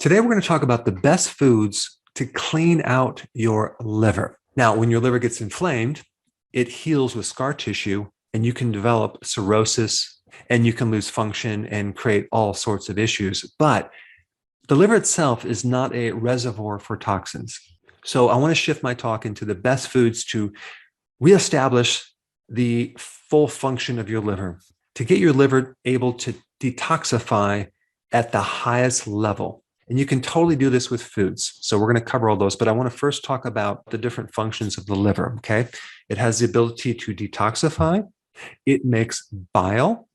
Today, we're going to talk about the best foods to clean out your liver. Now, when your liver gets inflamed, it heals with scar tissue and you can develop cirrhosis and you can lose function and create all sorts of issues. But the liver itself is not a reservoir for toxins. So I want to shift my talk into the best foods to reestablish the full function of your liver, to get your liver able to detoxify at the highest level. And you can totally do this with foods. So we're going to cover all those, but I want to first talk about the different functions of the liver, okay? It has the ability to detoxify. It makes bile.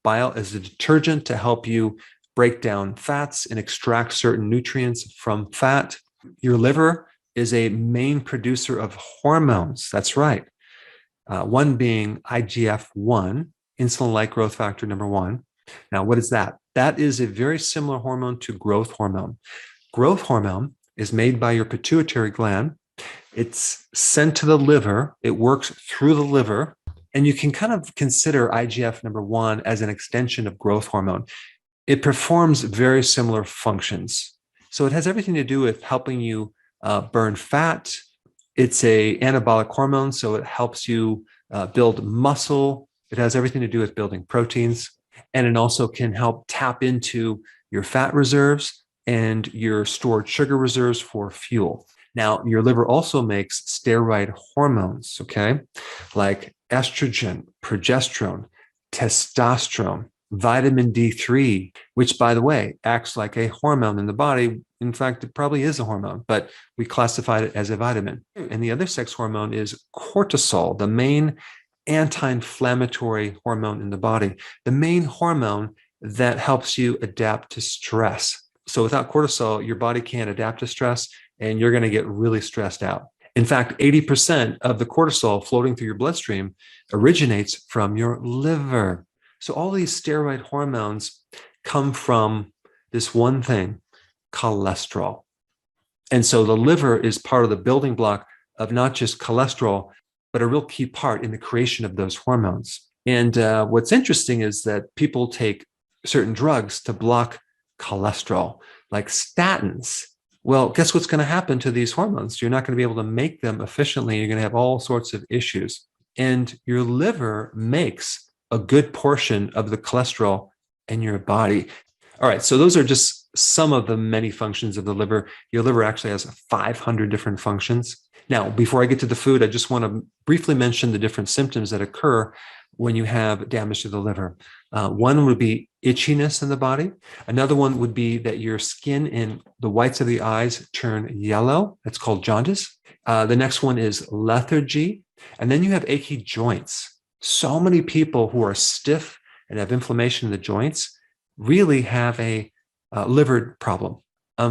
Bile is a detergent to help you break down fats and extract certain nutrients from fat. Your liver is a main producer of hormones. That's right. One being IGF-1, insulin-like growth factor number 1. Now, what is that? That is a very similar hormone to growth hormone. Growth hormone is made by your pituitary gland. It's sent to the liver. It works through the liver. And you can kind of consider IGF number 1 as an extension of growth hormone. It performs very similar functions. So it has everything to do with helping you burn fat. It's an anabolic hormone, so it helps you build muscle. It has everything to do with building proteins. And it also can help tap into your fat reserves and your stored sugar reserves for fuel. Now, your liver also makes steroid hormones, okay, like estrogen, progesterone, testosterone, vitamin D3, which, by the way, acts like a hormone in the body. In fact, it probably is a hormone, but we classified it as a vitamin. And the other sex hormone is cortisol, the main anti-inflammatory hormone in the body, the main hormone that helps you adapt to stress. So without cortisol, your body can't adapt to stress and you're going to get really stressed out. In fact, 80% of the cortisol floating through your bloodstream originates from your liver. So all these steroid hormones come from this one thing, cholesterol. And so the liver is part of the building block of not just cholesterol, but a real key part in the creation of those hormones. And what's interesting is that people take certain drugs to block cholesterol, like statins. Well, guess what's going to happen to these hormones? You're not going to be able to make them efficiently. You're going to have all sorts of issues. And your liver makes a good portion of the cholesterol in your body. All right, so those are just some of the many functions of the liver. Your liver actually has 500 different functions. Now, before I get to the food, I just want to briefly mention the different symptoms that occur when you have damage to the liver. One would be itchiness in the body. Another one would be that your skin and the whites of the eyes turn yellow. That's called jaundice. The next one is lethargy. And then you have achy joints. So many people who are stiff and have inflammation in the joints really have a liver problem.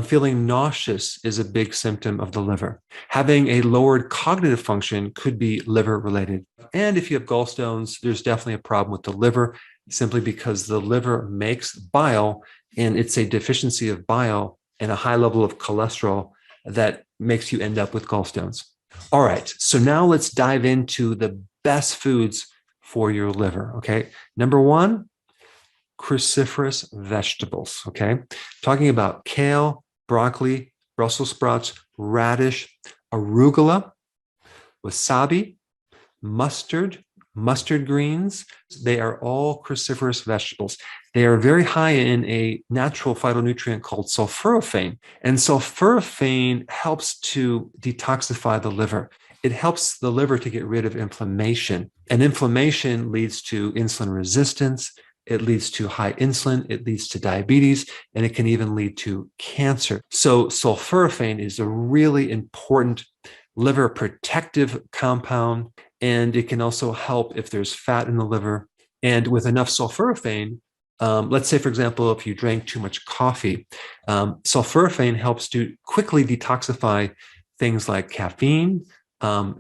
Feeling nauseous is a big symptom of the liver. Having a lowered cognitive function could be liver related. And if you have gallstones, there's definitely a problem with the liver, simply because the liver makes bile and it's a deficiency of bile and a high level of cholesterol that makes you end up with gallstones. All right, so now let's dive into the best foods for your liver, okay? Number 1, cruciferous vegetables, okay? Talking about kale, broccoli, Brussels sprouts, radish, arugula, wasabi, mustard greens. They are all cruciferous vegetables. They are very high in a natural phytonutrient called sulforaphane. And sulforaphane helps to detoxify the liver. It helps the liver to get rid of inflammation. And inflammation leads to insulin resistance. It leads to high insulin, it leads to diabetes, and it can even lead to cancer. So sulforaphane is a really important liver protective compound, and it can also help if there's fat in the liver. And with enough sulforaphane, let's say, for example, if you drank too much coffee, sulforaphane helps to quickly detoxify things like caffeine,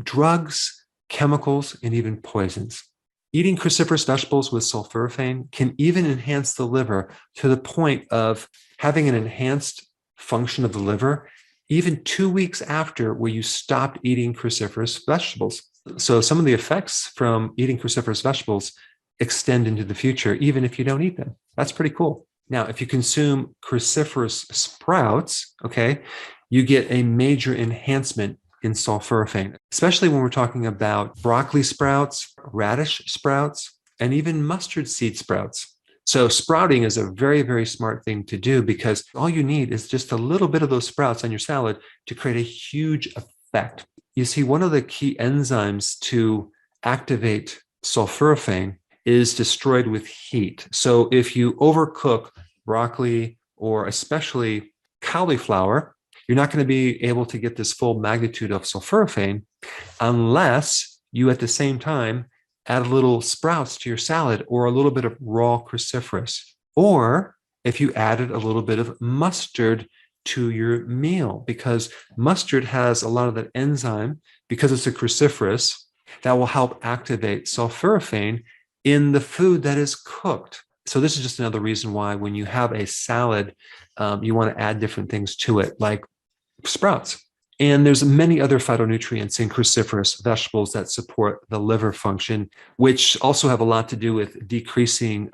drugs, chemicals, and even poisons. Eating cruciferous vegetables with sulforaphane can even enhance the liver to the point of having an enhanced function of the liver even 2 weeks after where you stopped eating cruciferous vegetables. So some of the effects from eating cruciferous vegetables extend into the future, even if you don't eat them. That's pretty cool. Now, if you consume cruciferous sprouts, okay, you get a major enhancement in sulforaphane, especially when we're talking about broccoli sprouts, radish sprouts, and even mustard seed sprouts. So sprouting is a very, very smart thing to do because all you need is just a little bit of those sprouts on your salad to create a huge effect. You see, one of the key enzymes to activate sulforaphane is destroyed with heat. So if you overcook broccoli or especially cauliflower, you're not going to be able to get this full magnitude of sulforaphane unless you at the same time add a little sprouts to your salad or a little bit of raw cruciferous. Or if you added a little bit of mustard to your meal, because mustard has a lot of that enzyme, because it's a cruciferous, that will help activate sulforaphane in the food that is cooked. So this is just another reason why when you have a salad, you want to add different things to it, like sprouts. And there's many other phytonutrients in cruciferous vegetables that support the liver function, which also have a lot to do with decreasing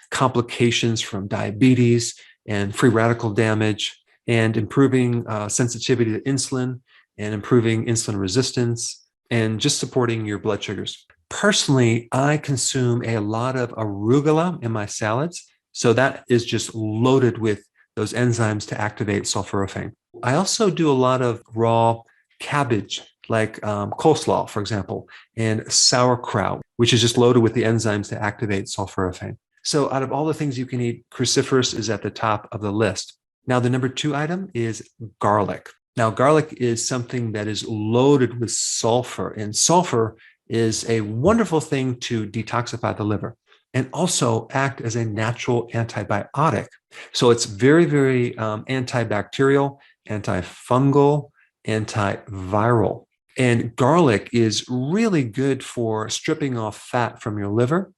complications from diabetes and free radical damage, and improving sensitivity to insulin and improving insulin resistance and just supporting your blood sugars. Personally, I consume a lot of arugula in my salads. So that is just loaded with those enzymes to activate sulforaphane. I also do a lot of raw cabbage, like coleslaw, for example, and sauerkraut, which is just loaded with the enzymes to activate sulforaphane. So out of all the things you can eat, cruciferous is at the top of the list. Now, the number 2 item is garlic. Now, garlic is something that is loaded with sulfur, and sulfur is a wonderful thing to detoxify the liver and also act as a natural antibiotic. So it's very, very antibacterial, antifungal, antiviral. And garlic is really good for stripping off fat from your liver.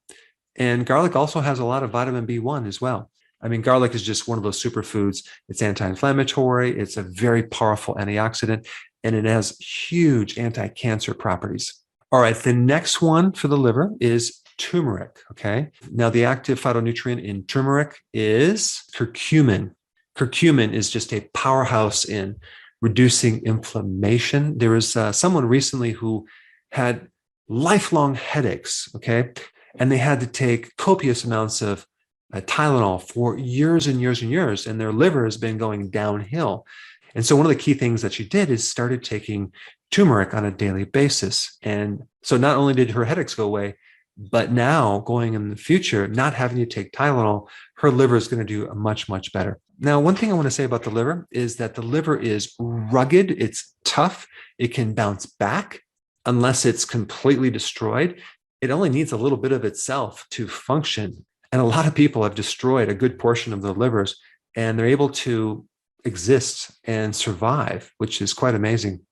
And garlic also has a lot of vitamin B1 as well. I mean, garlic is just one of those superfoods. It's anti-inflammatory. It's a very powerful antioxidant, and it has huge anti-cancer properties. All right, the next one for the liver is turmeric, okay? Now, the active phytonutrient in turmeric is curcumin. Curcumin is just a powerhouse in reducing inflammation. There was someone recently who had lifelong headaches, okay? And they had to take copious amounts of Tylenol for years and years and years, and their liver has been going downhill. And so one of the key things that she did is started taking turmeric on a daily basis. And so not only did her headaches go away, but now going in the future, not having to take Tylenol, her liver is going to do much, much better. Now, one thing I want to say about the liver is that the liver is rugged. It's tough. It can bounce back unless it's completely destroyed. It only needs a little bit of itself to function. And a lot of people have destroyed a good portion of their livers, and they're able to exist and survive, which is quite amazing.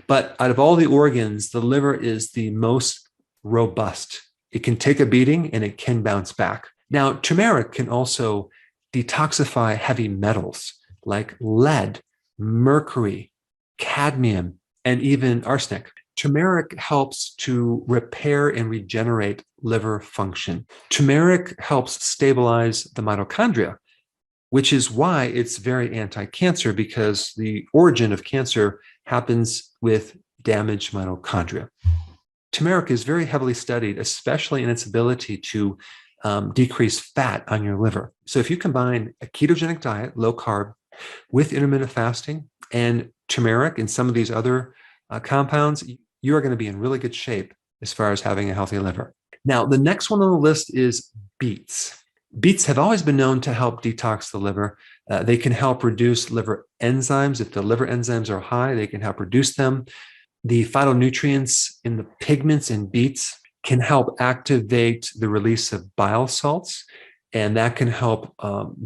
But out of all the organs, the liver is the most robust. It can take a beating and it can bounce back. Now, turmeric can also detoxify heavy metals like lead, mercury, cadmium, and even arsenic. Turmeric helps to repair and regenerate liver function. Turmeric helps stabilize the mitochondria, which is why it's very anti-cancer, because the origin of cancer happens with damaged mitochondria. Turmeric is very heavily studied, especially in its ability to decrease fat on your liver. So if you combine a ketogenic diet, low carb, with intermittent fasting and turmeric and some of these other compounds, you are going to be in really good shape as far as having a healthy liver. Now, the next one on the list is beets. Beets have always been known to help detox the liver. They can help reduce liver enzymes. If the liver enzymes are high, they can help reduce them. The phytonutrients in the pigments in beets can help activate the release of bile salts, and that can help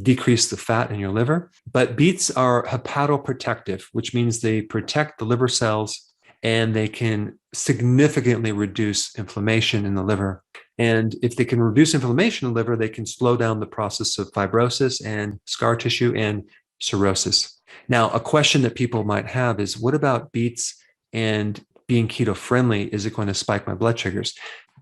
decrease the fat in your liver. But beets are hepatoprotective, which means they protect the liver cells, and they can significantly reduce inflammation in the liver. And if they can reduce inflammation in the liver, they can slow down the process of fibrosis and scar tissue and cirrhosis. Now, a question that people might have is, what about beets and being keto friendly? Is it going to spike my blood sugars?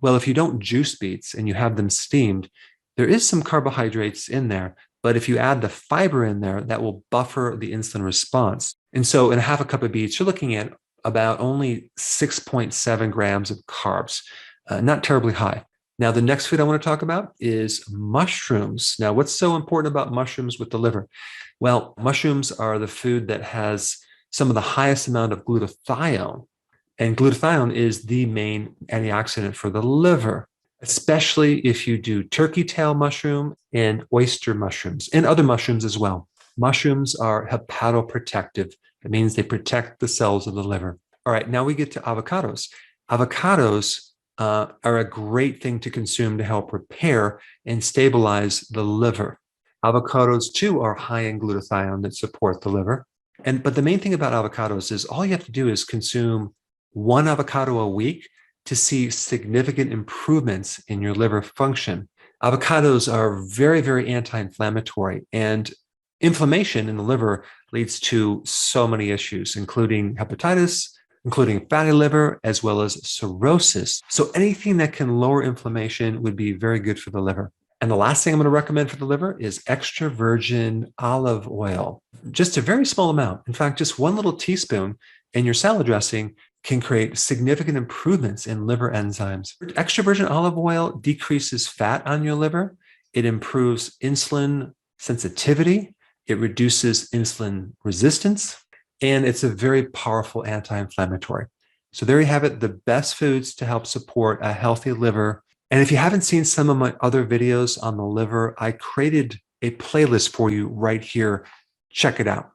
Well, if you don't juice beets and you have them steamed, there is some carbohydrates in there, But if you add the fiber in there, that will buffer the insulin response. And so in a half a cup of beets, you're looking at about only 6.7 grams of carbs, not terribly high. Now, the next food I want to talk about is mushrooms. Now, what's so important about mushrooms with the liver? Well, mushrooms are the food that has some of the highest amount of glutathione. And glutathione is the main antioxidant for the liver, especially if you do turkey tail mushroom and oyster mushrooms and other mushrooms as well. Mushrooms are hepatoprotective. It means they protect the cells of the liver. All right, now we get to avocados. Avocados are a great thing to consume to help repair and stabilize the liver. Avocados, too, are high in glutathione that support the liver. But the main thing about avocados is all you have to do is consume one avocado a week to see significant improvements in your liver function. Avocados are very, very anti-inflammatory, and inflammation in the liver leads to so many issues, including hepatitis, including fatty liver, as well as cirrhosis. So anything that can lower inflammation would be very good for the liver. And the last thing I'm going to recommend for the liver is extra virgin olive oil. Just a very small amount. In fact, just one little teaspoon in your salad dressing can create significant improvements in liver enzymes. Extra virgin olive oil decreases fat on your liver. It improves insulin sensitivity. It reduces insulin resistance. And it's a very powerful anti-inflammatory. So there you have it, the best foods to help support a healthy liver. And if you haven't seen some of my other videos on the liver, I created a playlist for you right here. Check it out.